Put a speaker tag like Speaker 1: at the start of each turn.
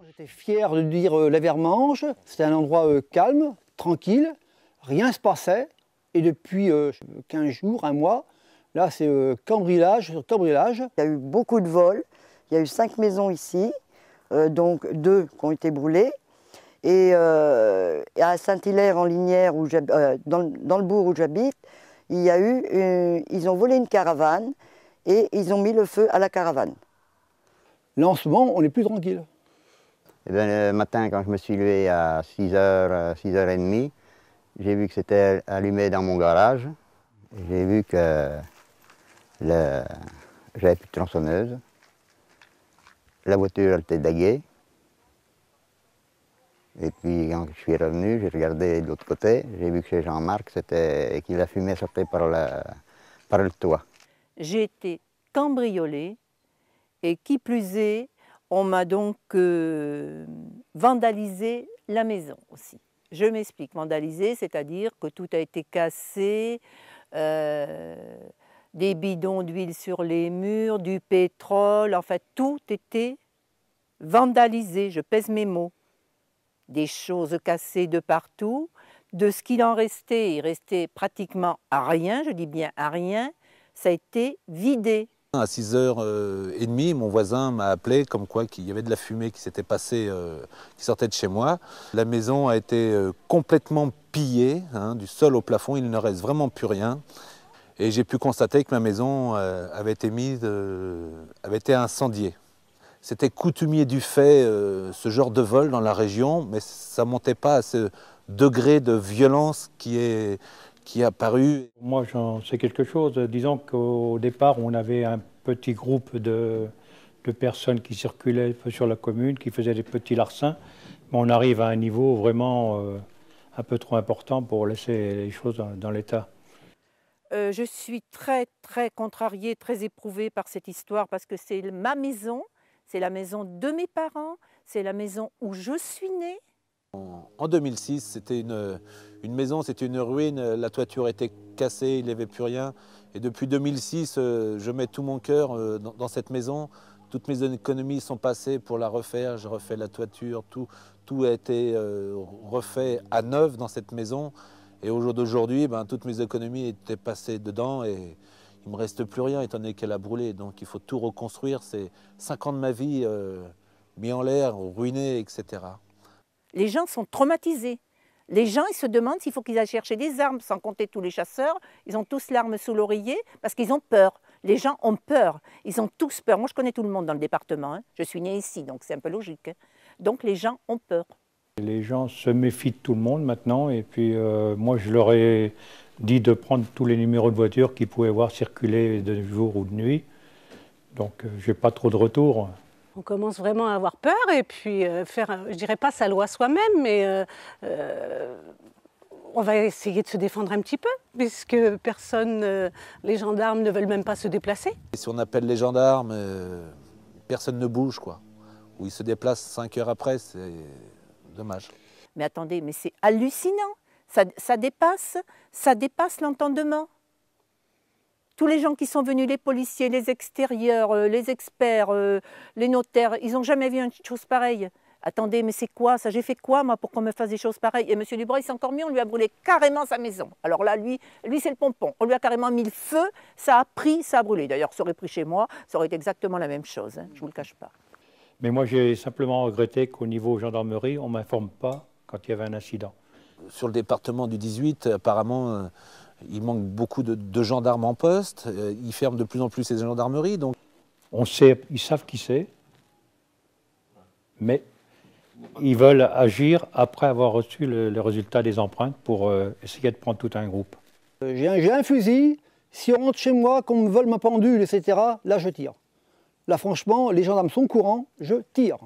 Speaker 1: J'étais fier de dire la Vermange, c'était un endroit calme, tranquille, rien ne se passait. Et depuis 15 jours, un mois, là c'est cambriolage sur cambriolage.
Speaker 2: Il y a eu beaucoup de vols, il y a eu 5 maisons ici, donc 2 qui ont été brûlées. Et à Saint-Hilaire-en-Lignières, dans le bourg où j'habite, il y a eu, ils ont volé une caravane et ils ont mis le feu à la caravane.
Speaker 1: Là en ce moment, on est plus tranquille.
Speaker 3: Eh bien, le matin, quand je me suis levé à 6h, 6h30, j'ai vu que c'était allumé dans mon garage. J'ai vu que j'avais plus de tronçonneuse. La voiture elle était daguée. Et puis quand je suis revenu, j'ai regardé de l'autre côté. J'ai vu que chez Jean-Marc, et que la fumée sortait par le toit.
Speaker 4: J'ai été cambriolée et qui plus est, on m'a donc vandalisé la maison aussi. Je m'explique, vandalisé, c'est-à-dire que tout a été cassé, des bidons d'huile sur les murs, du pétrole, en fait tout était vandalisé, je pèse mes mots. Des choses cassées de partout, de ce qu'il en restait, il restait pratiquement à rien, je dis bien à rien, ça a été vidé.
Speaker 5: À 6h30, mon voisin m'a appelé comme quoi qu'il y avait de la fumée qui s'était passée, qui sortait de chez moi. La maison a été complètement pillée, hein, du sol au plafond, il ne reste vraiment plus rien. Et j'ai pu constater que ma maison avait été incendiée. C'était coutumier du fait, ce genre de vol dans la région, mais ça ne montait pas à ce degré de violence qui est apparu.
Speaker 6: Moi, j'en sais quelque chose. Disons qu'au départ, on avait un petit groupe de personnes qui circulaient sur la commune, qui faisaient des petits larcins. Mais on arrive à un niveau vraiment un peu trop important pour laisser les choses dans l'état.
Speaker 4: Je suis très, très contrariée, très éprouvée par cette histoire parce que c'est ma maison, c'est la maison de mes parents, c'est la maison où je suis née.
Speaker 5: En 2006, c'était une maison, c'était une ruine, la toiture était cassée, il n'y avait plus rien. Et depuis 2006, je mets tout mon cœur dans cette maison. Toutes mes économies sont passées pour la refaire, j'ai refait la toiture, tout a été refait à neuf dans cette maison. Et au jour d'aujourd'hui, toutes mes économies étaient passées dedans et il ne me reste plus rien étant donné qu'elle a brûlé. Donc il faut tout reconstruire, c'est 5 ans de ma vie mis en l'air, ruinés, etc.
Speaker 4: Les gens sont traumatisés. Les gens, ils se demandent s'il faut qu'ils aillent chercher des armes, sans compter tous les chasseurs. Ils ont tous l'arme sous l'oreiller parce qu'ils ont peur. Les gens ont peur. Ils ont tous peur. Moi, je connais tout le monde dans le département. Hein. Je suis née ici, donc c'est un peu logique. Hein. Donc les gens ont peur.
Speaker 6: Les gens se méfient de tout le monde maintenant. Et puis moi, je leur ai dit de prendre tous les numéros de voitures qu'ils pouvaient voir circuler de jour ou de nuit. Donc je n'ai pas trop de retour.
Speaker 7: On commence vraiment à avoir peur et puis faire, je dirais pas sa loi soi-même, mais on va essayer de se défendre un petit peu, puisque personne, les gendarmes ne veulent même pas se déplacer.
Speaker 5: Et si on appelle les gendarmes, personne ne bouge, quoi. Ou ils se déplacent 5 heures après, c'est dommage.
Speaker 4: Mais attendez, mais c'est hallucinant, ça dépasse l'entendement. Tous les gens qui sont venus, les policiers, les extérieurs, les experts, les notaires, ils n'ont jamais vu une chose pareille. Attendez, mais c'est quoi ça? J'ai fait quoi, moi, pour qu'on me fasse des choses pareilles? Et M. Dubreuil, c'est encore mieux, on lui a brûlé carrément sa maison. Alors là, lui c'est le pompon. On lui a carrément mis le feu, ça a pris, ça a brûlé. D'ailleurs, ça aurait pris chez moi, ça aurait été exactement la même chose, hein, je ne vous le cache pas.
Speaker 6: Mais moi, j'ai simplement regretté qu'au niveau gendarmerie, on ne m'informe pas quand il y avait un incident.
Speaker 5: Sur le département du 18, apparemment, il manque beaucoup de gendarmes en poste. Ils ferment de plus en plus ces gendarmeries. Donc...
Speaker 6: Ils savent qui c'est, mais ils veulent agir après avoir reçu le résultat des empreintes pour essayer de prendre tout un groupe.
Speaker 1: J'ai un fusil, si on rentre chez moi, qu'on me vole ma pendule, etc., là je tire. Là franchement, les gendarmes sont courants, je tire.